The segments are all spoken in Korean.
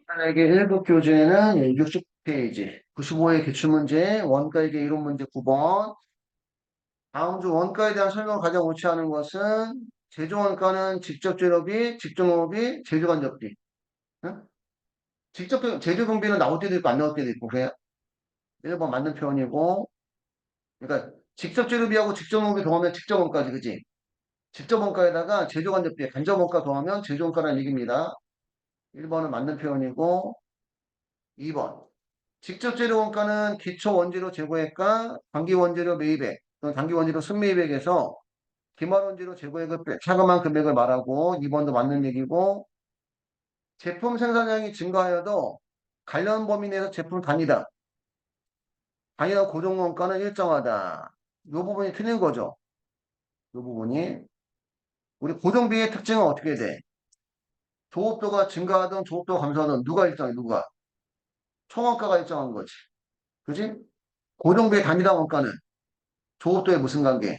만약에 1급 교재는 60페이지, 95의 기출문제, 원가액의 이론 문제 9번. 다음 주 원가에 대한 설명을 가장 옳지 않은 것은 제조원가는 직접 재료비, 직접 농업비, 제조간접비. 응? 제조경비는 나올 때도 있고 안 나올 때도 있고 그래요. 1번 맞는 표현이고. 그러니까 직접 재료비하고 직접 농업비 더하면 직접 원가지, 그지? 직접 원가에다가 제조간접비, 간접 원가 더하면 제조원가라는 얘기입니다. 1번은 맞는 표현이고. 2번. 직접 재료 원가는 기초 원재료 재고액과 단기 원재료 매입액 또는 단기 원재료 순매입액에서 기말 원재료 재고액을 차감한 금액을 말하고 2번도 맞는 얘기고. 제품 생산량이 증가하여도 관련 범위 내에서 제품 단위당 고정 원가는 일정하다. 이 부분이 틀린 거죠. 이 부분이. 우리 고정비의 특징은 어떻게 돼? 조업도가 증가하든 조업도가 감소하든 누가 일정해? 누가? 총원가가 일정한 거지. 그지? 고정비의 단위당 원가는 조업도에 무슨 관계?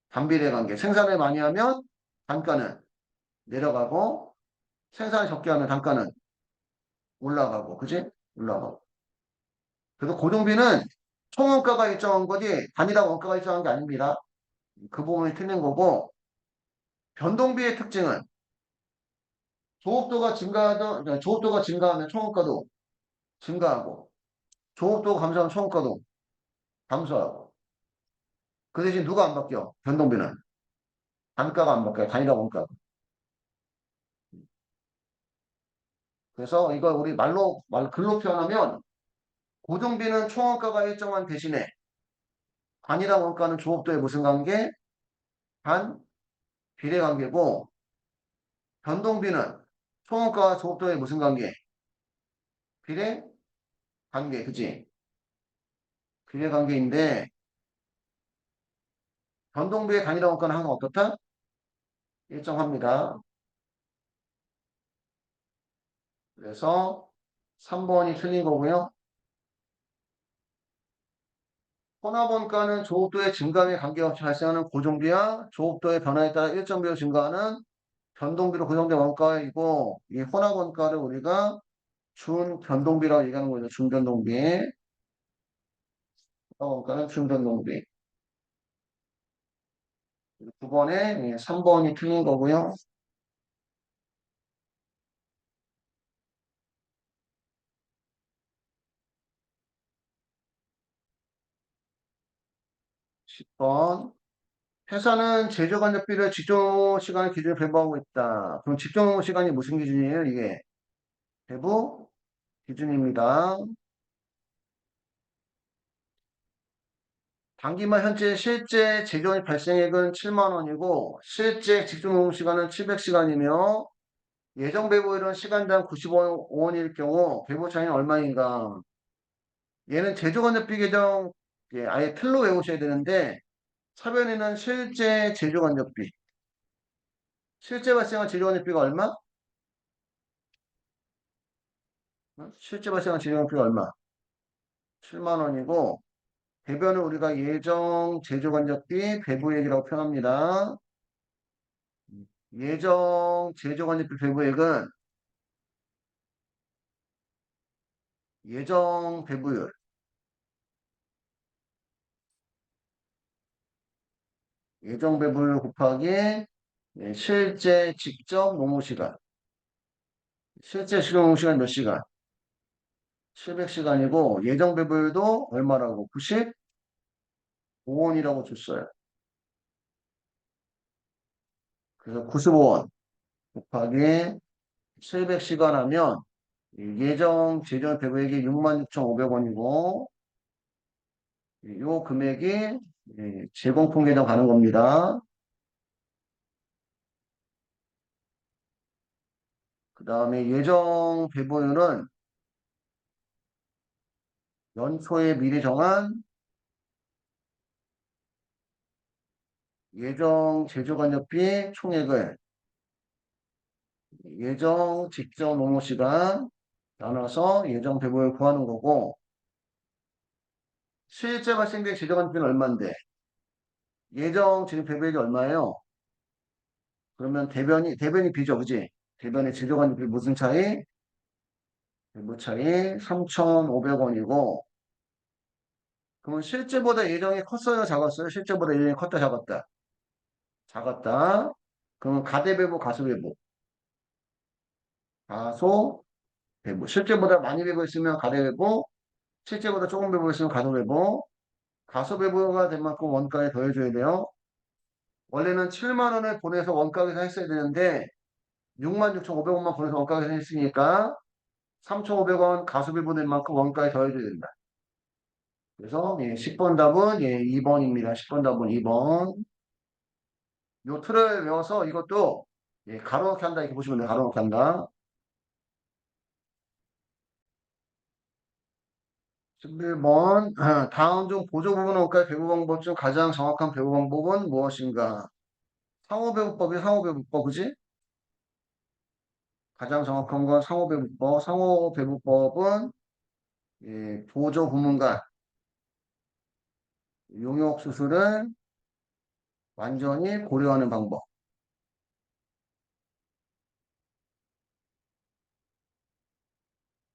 반비례 관계. 생산을 많이 하면 단가는 내려가고 생산을 적게 하면 단가는 올라가고. 그지? 올라가고. 그래서 고정비는 총원가가 일정한 거지 단위당 원가가 일정한 게 아닙니다. 그 부분이 틀린 거고. 변동비의 특징은 조업도가 증가하면 총원가도 증가하고 조업도가 감소하면 총원가도 감소하고. 그 대신 누가 안 바뀌어? 변동비는 단가가 안 바뀌어요. 단위당 원가. 그래서 이걸 우리 글로 표현하면 고정비는 총원가가 일정한 대신에 단위당 원가는 조업도의 무슨 관계? 반 비례 관계고. 변동비는 총원가와 조업도의 무슨 관계? 비례 관계. 그치? 비례 관계인데 변동비의 단위당 원가는 항상 어떻다? 일정합니다. 그래서 3번이 틀린 거고요. 혼합원가는 조업도의 증가에 관계없이 발생하는 고정비와 조업도의 변화에 따라 일정 비로 증가하는 변동비로 고정된 원가이고, 이 혼합원가를 우리가 준변동비라고 얘기하는 거죠. 준변동비. 혼합원가는 준변동비. 9번에 3번이 틀린 거고요. 10번. 회사는 제조간접비를 직종 시간을 기준으로 배부하고 있다. 그럼 직종 시간이 무슨 기준이에요? 이게 배부 기준입니다. 단기말 현재 실제 제조업 발생액은 7만 원이고 실제 직종 노동 시간은 700시간이며 예정 배부율은 시간당 95원일 경우 배부 차이는 얼마인가? 얘는 제조간접비 계정 아예 틀로 외우셔야 되는데 사변에는 실제 제조간접비 실제 발생한 제조간접비가 얼마? 실제 발생한 제조간접비가 얼마? 7만 원이고 배변을 우리가 예정 제조간접비 배부액이라고 표현합니다. 예정 제조간접비 배부액은 예정 배부율, 예정 배부율 곱하기 실제 직접 노무 시간. 실제 실용 노무 시간 몇 시간? 700시간이고 예정 배부율도 얼마라고? 95원이라고 줬어요. 그래서 95원 곱하기 700시간 하면 예정 제조 배부액이 66,500원이고 이 금액이 제공품 계정 가는 겁니다. 그 다음에 예정 배부율은 연초에 미리 정한 예정 제조간접비 총액을 예정 직접 노무 시간 나눠서 예정 배부를 구하는 거고 실제 발생된 제조간접비는 얼마인데 예정 지금 배부액이 얼마예요? 그러면 대변이 B죠, 그지? 대변의 제조간접비 무슨 차이? 배부 차이 3,500원이고, 그러면 실제보다 예정이 컸어요, 작았어요? 실제보다 예정이 컸다, 작았다? 작았다. 그러면 가대배부, 가소배부. 가소, 배부. 실제보다 많이 배부했으면 가대배부, 실제보다 조금 배부했으면 가소배부. 가소배부가 된 만큼 원가에 더해줘야 돼요. 원래는 7만 원을 보내서 원가에서 했어야 되는데, 66,500원만 보내서 원가에서 했으니까, 3,500원 가소배부 된 만큼 원가에 더해줘야 된다. 그래서, 예, 10번 답은, 예, 2번입니다. 10번 답은 2번. 요 틀을 외워서 이것도, 예, 가로넣기 한다. 이렇게 보시면 돼요. 가로넣기 한다. 11번, 다음 중 보조 부분 원가의 배분 방법 중 가장 정확한 배분 방법은 무엇인가? 상호배분법이 상호배분법, 그지? 가장 정확한 건 상호배분법. 상호배분법은 예, 보조 부문간 용역 수술을 완전히 고려하는 방법.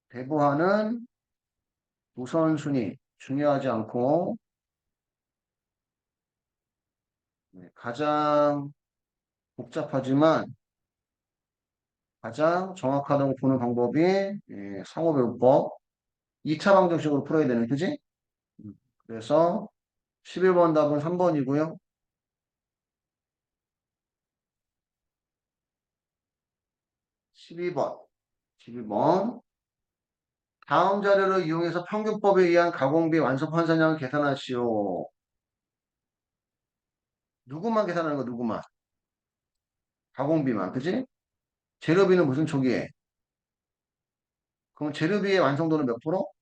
배부하는 우선순위 중요하지 않고 네, 가장 복잡하지만 가장 정확하다고 보는 방법이 예, 상호배분법. 2차 방정식으로 풀어야 되는, 그지? 그래서 11번 답은 3번이고요. 12번. 12번. 다음 자료를 이용해서 평균법에 의한 가공비 완성 환산량을 계산하시오. 누구만 계산하는 거, 누구만? 가공비만, 그지? 재료비는 무슨 초기에? 그럼 재료비의 완성도는 몇 프로?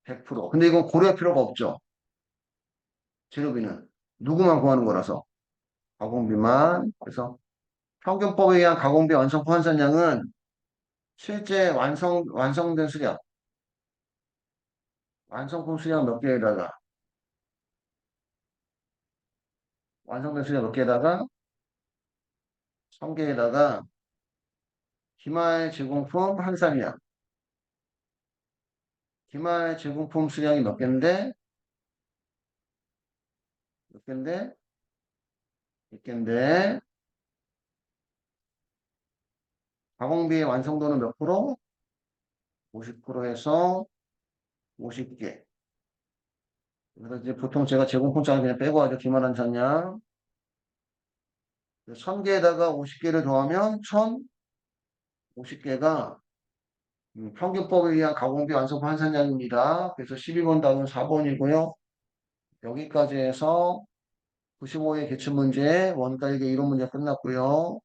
100%. 근데 이건 고려할 필요가 없죠. 재료비는. 누구만 구하는 거라서. 가공비만. 그래서 평균법에 의한 가공비 완성 환산량은 실제 완성된 수량, 완성품 수량 몇 개에다가, 완성된 수량 몇 개에다가, 1000개에다가, 기말 제공품 한산량. 기말 제공품 수량이 몇 개인데, 몇 개인데, 몇 개인데, 가공비의 완성도는 몇 프로? 50% 해서 50개. 그래서 이제 보통 제가 제공품장을 그냥 빼고 하죠. 기말 한산량. 1000개에다가 50개를 더하면 1050개가 평균법에 의한 가공비 완성품 한산량입니다. 그래서 12번 답은 4번이고요. 여기까지 해서 95의 기출문제, 원가액의 이론 문제 끝났고요.